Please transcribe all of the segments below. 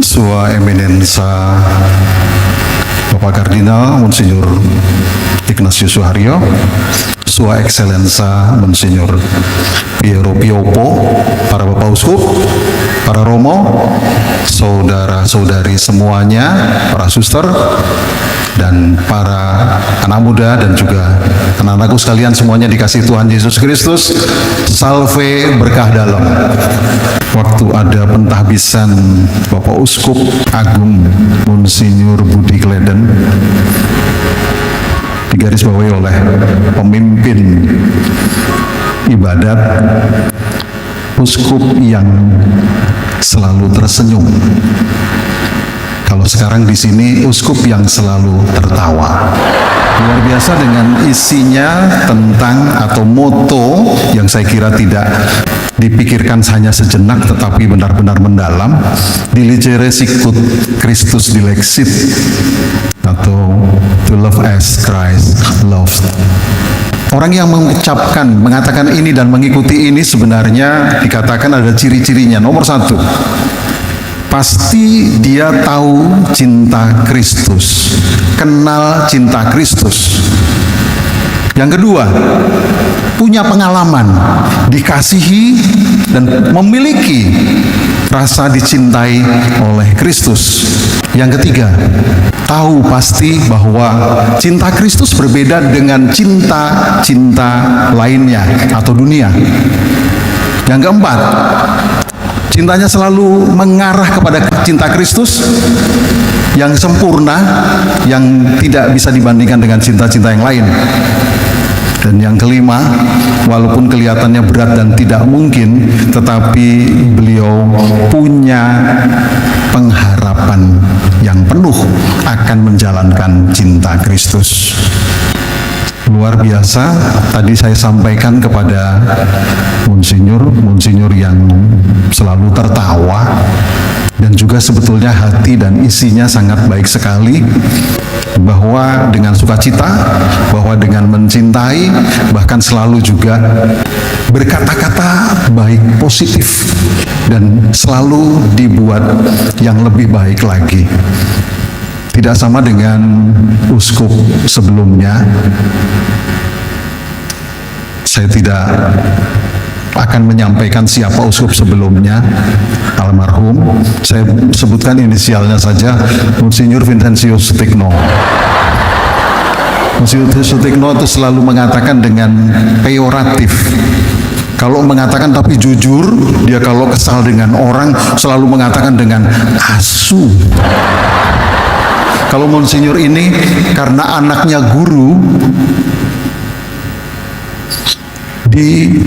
Sua Eminenza Bapak Kardinal Monsinyur Ignatius Suharyo, Sua Excellenza Monsinyur Piero Piopo, para Bapak Uskup, para Romo, saudara-saudari semuanya, para suster, dan para anak muda dan juga anak-anakku sekalian semuanya dikasihi Tuhan Yesus Kristus. Salve berkah dalam. Waktu ada pentahbisan Bapak Uskup Agung Monsinyur Budi Kleden, digarisbawahi oleh pemimpin ibadat, uskup yang selalu tersenyum. Kalau sekarang di sini uskup yang selalu tertawa. Luar biasa dengan isinya tentang atau moto yang saya kira tidak dipikirkan hanya sejenak tetapi benar-benar mendalam. Diligere sicut Christus dilexit, atau to love as Christ loved. Orang yang mengatakan ini dan mengikuti ini sebenarnya dikatakan ada ciri-cirinya. Nomor satu, pasti dia tahu cinta Kristus, kenal cinta Kristus. Yang kedua, punya pengalaman, dikasihi dan memiliki rasa dicintai oleh Kristus. Yang ketiga, tahu pasti bahwa cinta Kristus berbeda dengan cinta lainnya atau dunia. Yang keempat, cintanya selalu mengarah kepada cinta Kristus yang sempurna, yang tidak bisa dibandingkan dengan cinta-cinta yang lain. Dan yang kelima, walaupun kelihatannya berat dan tidak mungkin, tetapi beliau punya pengharapan yang penuh akan menjalankan cinta Kristus. Luar biasa, tadi saya sampaikan kepada Monsinyur yang selalu tertawa, dan juga sebetulnya hati dan isinya sangat baik sekali, bahwa dengan sukacita, bahwa dengan mencintai, bahkan selalu juga berkata-kata baik positif, dan selalu dibuat yang lebih baik lagi. Tidak sama dengan uskup sebelumnya. Saya tidak akan menyampaikan siapa uskup sebelumnya, almarhum. Saya sebutkan inisialnya saja, Monsinyur Vincentius Sutikno. Monsinyur Sutikno itu selalu mengatakan dengan peyoratif. Kalau mengatakan tapi jujur, dia kalau kesal dengan orang selalu mengatakan dengan asu. Kalau Monsinyur ini karena anaknya guru, dihaluskan,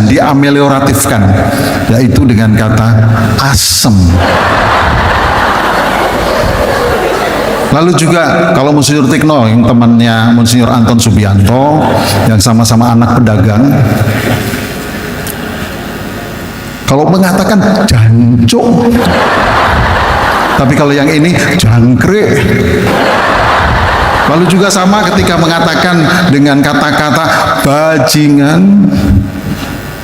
diamelioratifkan, yaitu dengan kata asem. Lalu juga kalau Monsinyur Tikno, yang temannya Monsinyur Anton Subianto, yang sama-sama anak pedagang, kalau mengatakan jancuk, tapi kalau yang ini jangkrik. Lalu juga sama ketika mengatakan dengan kata-kata bajingan,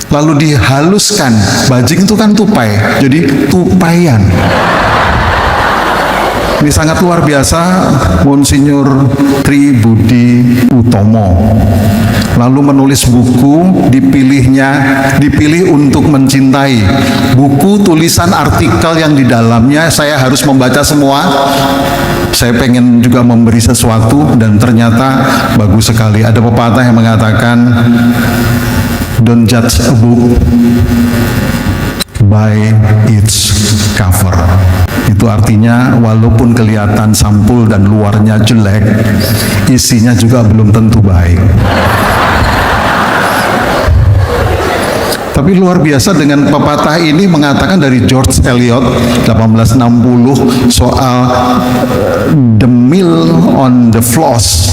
lalu dihaluskan. Bajing itu kan tupai, jadi tupayan. Ini sangat luar biasa, Monsinyur Tri Budi Utomo. Lalu menulis buku, dipilih untuk mencintai. Buku, tulisan, artikel yang di dalamnya saya harus membaca semua. Saya pengen juga memberi sesuatu, dan ternyata bagus sekali. Ada pepatah yang mengatakan, don't judge a book by its cover. Itu artinya walaupun kelihatan sampul dan luarnya jelek, isinya juga belum tentu baik. Tapi luar biasa dengan pepatah ini mengatakan dari George Eliot 1860 soal the mill on the floss.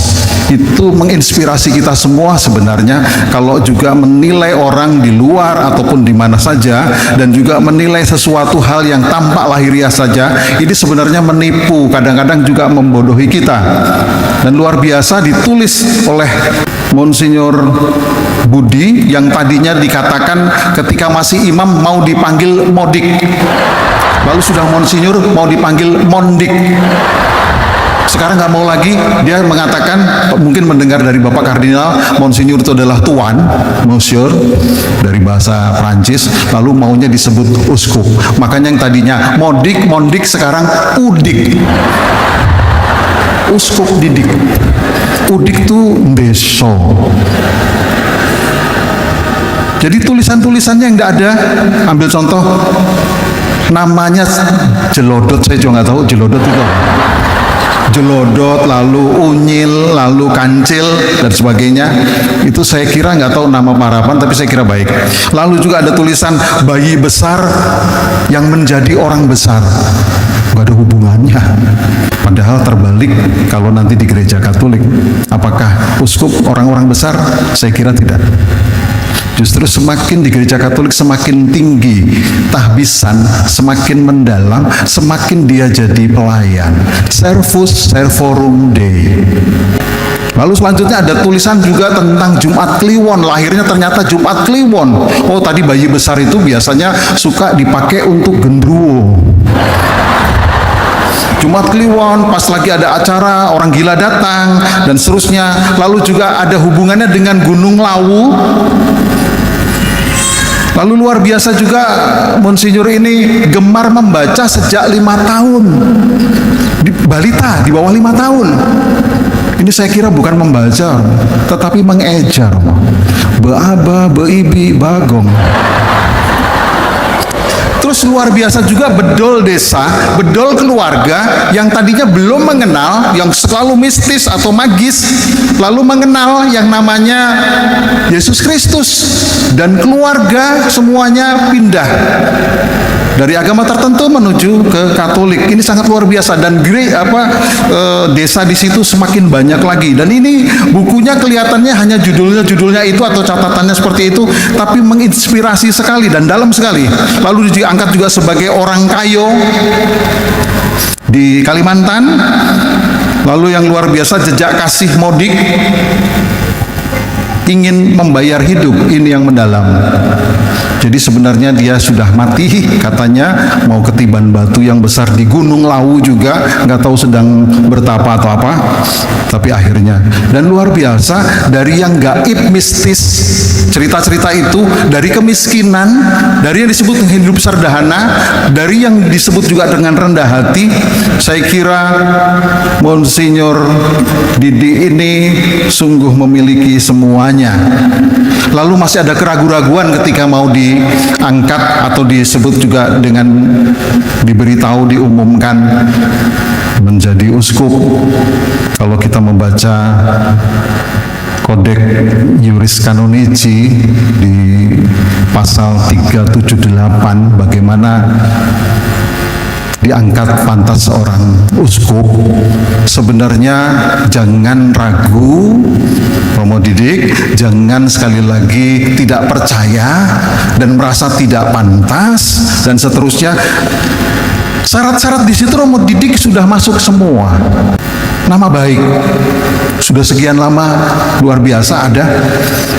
Itu menginspirasi kita semua sebenarnya, kalau juga menilai orang di luar ataupun di mana saja, dan juga menilai sesuatu hal yang tampak lahiriah saja, ini sebenarnya menipu, kadang-kadang juga membodohi kita. Dan luar biasa ditulis oleh Monsinyur Budi yang tadinya dikatakan ketika masih imam mau dipanggil modik. lalu sudah Monsinyur mau dipanggil Mondik. Sekarang nggak mau lagi, dia mengatakan, mungkin mendengar dari Bapak Kardinal, Monsinyur itu adalah Tuan, Monsieur, dari bahasa Prancis, lalu maunya disebut uskup. Makanya yang tadinya Mondik sekarang Udik. Uskup didik. Udik itu deso. Jadi tulisan-tulisannya yang tidak ada, ambil contoh, namanya Jelodot, saya juga nggak tahu Jelodot itu apa. Jelodot, lalu Unyil, lalu Kancil, dan sebagainya. Itu saya kira nggak tahu nama parapan, tapi saya kira baik. Lalu juga ada tulisan bayi besar yang menjadi orang besar. Nggak ada hubungannya. Padahal terbalik kalau nanti di gereja Katolik. Apakah uskup orang-orang besar? Saya kira tidak. Justru semakin di gereja Katolik semakin tinggi tahbisan, semakin mendalam, semakin dia jadi pelayan. Servus servorum Dei. Lalu selanjutnya ada tulisan juga tentang Jumat Kliwon. Lahirnya ternyata Jumat Kliwon. Oh, tadi bayi besar itu biasanya suka dipakai untuk gendruwo. Jumat Kliwon, pas lagi ada acara orang gila datang dan seterusnya. Lalu juga ada hubungannya dengan Gunung Lawu. Lalu luar biasa juga Monsinyur ini gemar membaca sejak 5 tahun. Balita di bawah 5 tahun. Ini saya kira bukan membaca, tetapi mengejar. Beaba, beibi, bagong. Terus luar biasa juga bedol desa, bedol keluarga yang tadinya belum mengenal, yang selalu mistis atau magis, lalu mengenal yang namanya Yesus Kristus, dan keluarga semuanya pindah dari agama tertentu menuju ke Katolik. Ini sangat luar biasa, dan desa di situ semakin banyak lagi. Dan ini bukunya kelihatannya hanya judulnya itu atau catatannya seperti itu, tapi menginspirasi sekali dan dalam sekali. Lalu diangkat juga sebagai orang kayo di Kalimantan. Lalu yang luar biasa jejak kasih Modik, ingin membayar hidup, ini yang mendalam. Jadi sebenarnya dia sudah mati, katanya mau ketiban batu yang besar di Gunung Lawu juga, nggak tahu sedang bertapa atau apa, tapi akhirnya. Dan luar biasa, dari yang gaib mistis, cerita-cerita itu, dari kemiskinan, dari yang disebut hidup sederhana, dari yang disebut juga dengan rendah hati, saya kira Monsinyur Didi ini sungguh memiliki semuanya. Lalu masih ada keraguan-raguan ketika mau diangkat atau disebut juga dengan diberitahu, diumumkan menjadi uskup. Kalau kita membaca Kodeks Iuris Canonici di pasal 378, bagaimana diangkat pantas seorang uskup, sebenarnya jangan ragu, Romo Didik, jangan sekali lagi tidak percaya dan merasa tidak pantas dan seterusnya. Syarat-syarat di situ Romo Didik sudah masuk semua. Nama baik sudah sekian lama, luar biasa ada.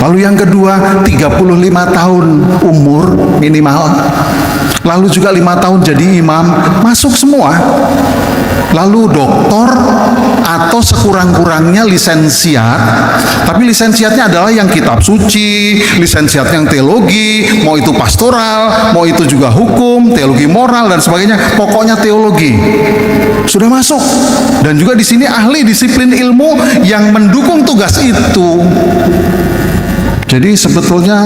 Lalu yang kedua, 35 tahun umur minimal. Lalu juga 5 tahun jadi imam, masuk semua. Lalu doktor atau sekurang-kurangnya lisensiat, tapi lisensiatnya adalah yang kitab suci, lisensiat yang teologi, mau itu pastoral, mau itu juga hukum, teologi moral dan sebagainya, pokoknya teologi. Sudah masuk. Dan juga di sini ahli disiplin ilmu yang mendukung tugas itu. Jadi sebetulnya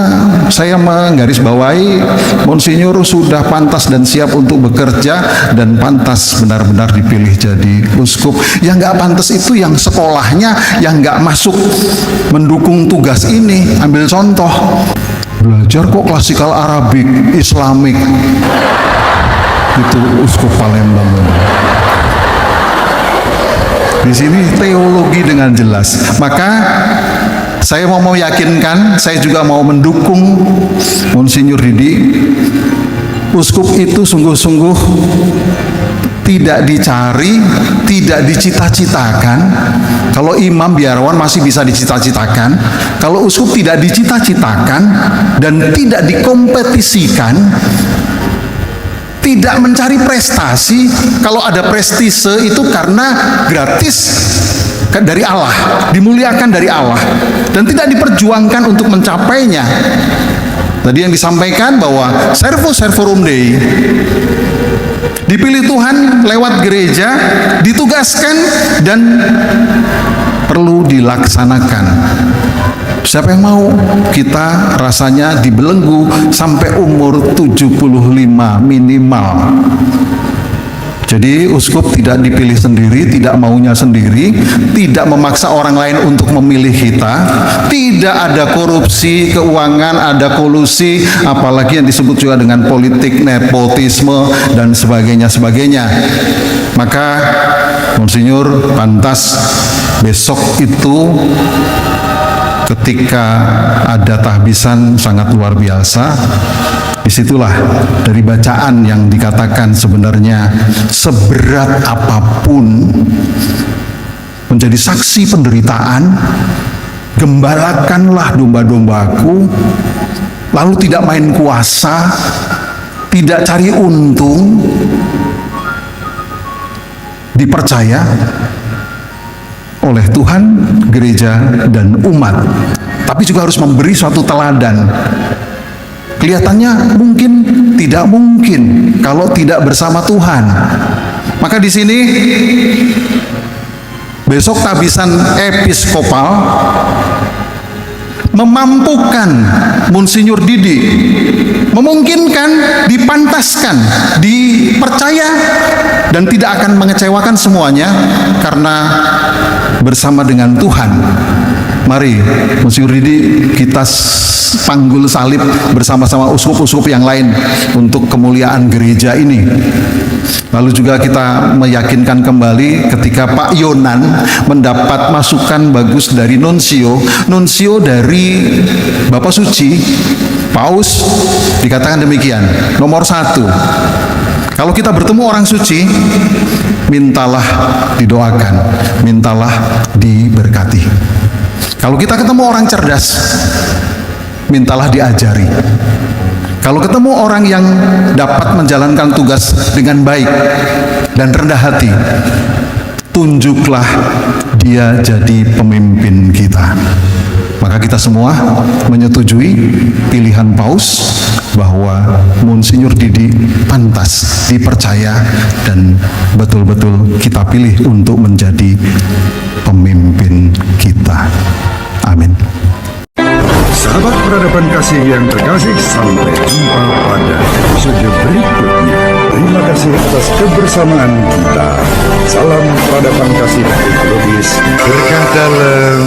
saya menggarisbawahi Monsinyur sudah pantas dan siap untuk bekerja dan pantas benar-benar dipilih jadi uskup. Yang nggak pantas itu yang sekolahnya yang nggak masuk mendukung tugas ini. Ambil contoh, belajar kok klasikal Arabik, Islamik, itu uskup Palembang. Di sini teologi dengan jelas. Maka saya mau meyakinkan, saya juga mau mendukung Monsinyur Didi. Uskup itu sungguh-sungguh tidak dicari, tidak dicita-citakan. Kalau imam biarawan masih bisa dicita-citakan. Kalau uskup tidak dicita-citakan dan tidak dikompetisikan. Tidak mencari prestasi. Kalau ada prestise itu karena gratis dari Allah, dimuliakan dari Allah, dan tidak diperjuangkan untuk mencapainya. Tadi yang disampaikan bahwa servo Dei, dipilih Tuhan lewat gereja, ditugaskan dan perlu dilaksanakan. Siapa yang mau? Kita rasanya dibelenggu sampai umur 75 minimal. Jadi uskup tidak dipilih sendiri, tidak maunya sendiri, tidak memaksa orang lain untuk memilih kita, tidak ada korupsi keuangan, ada kolusi, apalagi yang disebut juga dengan politik nepotisme dan sebagainya. Maka Monsinyur pantas besok itu ketika ada tahbisan sangat luar biasa. Disitulah dari bacaan yang dikatakan sebenarnya seberat apapun menjadi saksi penderitaan, gembalakanlah domba-dombaku, lalu tidak main kuasa, tidak cari untung, dipercaya oleh Tuhan, gereja, dan umat, tapi juga harus memberi suatu teladan. Kelihatannya mungkin, tidak mungkin kalau tidak bersama Tuhan. Maka di sini besok tahbisan episkopal memampukan Monsinyur Didi, memungkinkan, dipantaskan, dipercaya, dan tidak akan mengecewakan semuanya karena bersama dengan Tuhan. Mari Monsinyur Didi kita panggul salib bersama-sama uskup-uskup yang lain untuk kemuliaan gereja ini. Lalu juga kita meyakinkan kembali ketika Pak Yonan mendapat masukan bagus dari nuncio dari Bapak Suci, Paus, dikatakan demikian. Nomor 1, kalau kita bertemu orang suci, mintalah didoakan, mintalah diberkati. Kalau kita ketemu orang cerdas, mintalah diajari. Kalau ketemu orang yang dapat menjalankan tugas dengan baik dan rendah hati, tunjuklah dia jadi pemimpin kita. Maka kita semua menyetujui pilihan Paus bahwa Monsinyur Didi pantas dipercaya dan betul-betul kita pilih untuk menjadi pemimpin kita. Amin. Sahabat peradaban kasih yang terkasih, sampai jumpa pada episode berikutnya. Terima kasih atas kebersamaan kita. Salam peradaban kasih dari Logis. Berkah dalam